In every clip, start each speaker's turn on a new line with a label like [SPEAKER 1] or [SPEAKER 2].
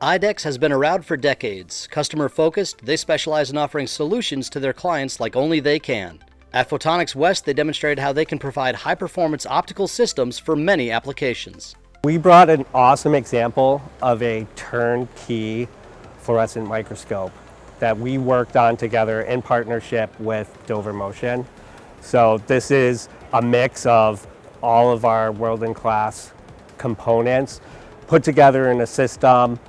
[SPEAKER 1] IDEX has been around for decades. Customer-focused, they specialize in offering solutions to their clients like only they can. At Photonics West, they demonstrated how they can provide high-performance optical systems for many applications.
[SPEAKER 2] We brought an awesome example of a turnkey fluorescent microscope that we worked on together in partnership with Dover Motion. So this is a mix of all of our world-in-class components put together in a system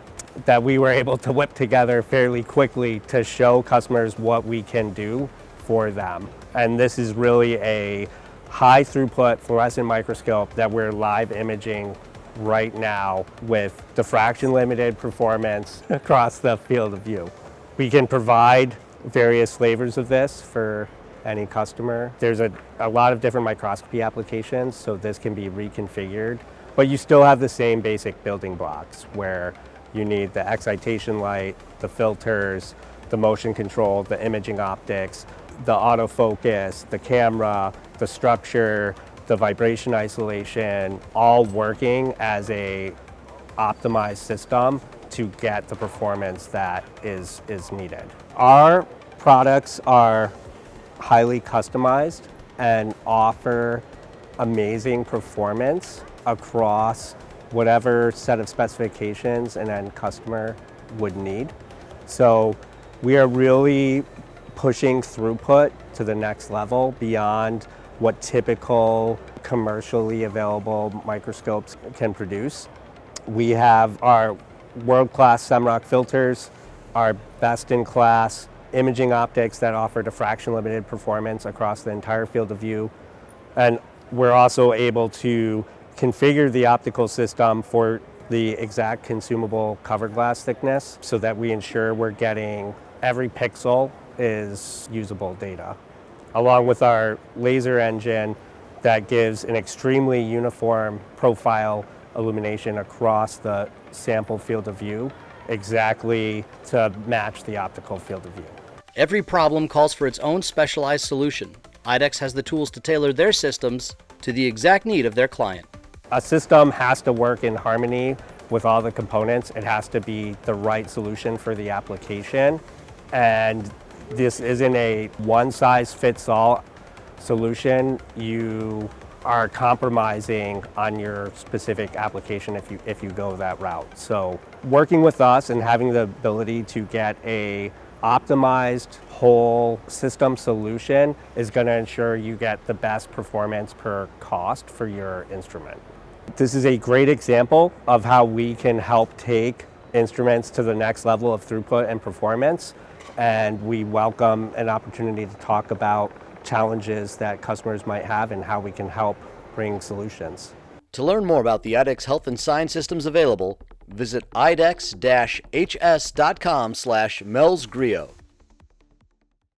[SPEAKER 2] that we were able to whip together fairly quickly to show customers what we can do for them. And this is really a high throughput fluorescent microscope that we're live imaging right now with diffraction limited performance across the field of view. We can provide various flavors of this for any customer. There's a lot of different microscopy applications, so this can be reconfigured, but you still have the same basic building blocks where you need the excitation light, the filters, the motion control, the imaging optics, the autofocus, the camera, the structure, the vibration isolation, all working as a optimized system to get the performance that is needed. Our products are highly customized and offer amazing performance across whatever set of specifications an end customer would need. So we are really pushing throughput to the next level beyond what typical commercially available microscopes can produce. We have our world-class Semrock filters, our best-in-class imaging optics that offer diffraction-limited performance across the entire field of view. And we're also able to configure the optical system for the exact consumable cover glass thickness so that we ensure we're getting every pixel is usable data, along with our laser engine that gives an extremely uniform profile illumination across the sample field of view, exactly to match the optical field of view.
[SPEAKER 1] Every problem calls for its own specialized solution. IDEX has the tools to tailor their systems to the exact need of their client.
[SPEAKER 2] A system has to work in harmony with all the components. It has to be the right solution for the application. And this isn't a one-size-fits-all solution. You are compromising on your specific application if you go that route. So working with us and having the ability to get a optimized whole system solution is going to ensure you get the best performance per cost for your instrument. This is a great example of how we can help take instruments to the next level of throughput and performance, and we welcome an opportunity to talk about challenges that customers might have and how we can help bring solutions.
[SPEAKER 1] To learn more about the IDEX Health and Science systems available, visit idex-hs.com/Mel's Griot.